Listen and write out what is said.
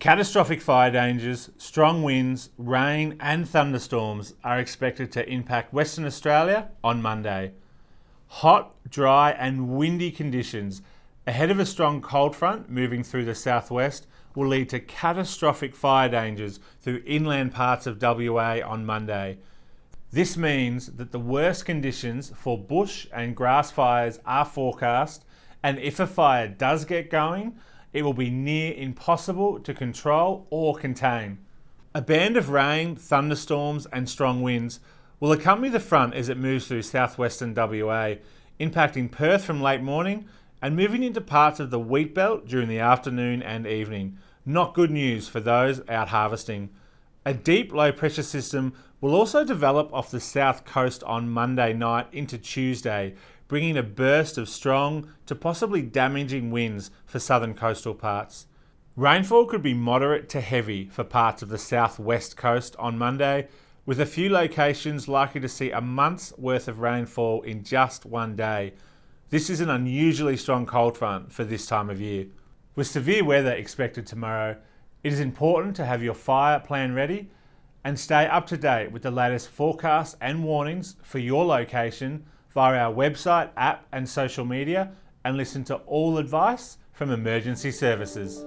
Catastrophic fire dangers, strong winds, rain and thunderstorms are expected to impact Western Australia on Monday. Hot, dry and windy conditions ahead of a strong cold front moving through the southwest will lead to catastrophic fire dangers through inland parts of WA on Monday. This means that the worst conditions for bush and grass fires are forecast, and if a fire does get going, it will be near impossible to control or contain. A band of rain, thunderstorms and strong winds will accompany the front as it moves through southwestern WA, impacting Perth from late morning and moving into parts of the wheat belt during the afternoon and evening. Not good news for those out harvesting. A deep low pressure system will also develop off the south coast on Monday night into Tuesday, bringing a burst of strong to possibly damaging winds for southern coastal parts. Rainfall could be moderate to heavy for parts of the southwest coast on Monday, with a few locations likely to see a month's worth of rainfall in just one day. This is an unusually strong cold front for this time of year. With severe weather expected tomorrow, it is important to have your fire plan ready and stay up to date with the latest forecasts and warnings for your location via our website, app and social media, and listen to all advice from emergency services.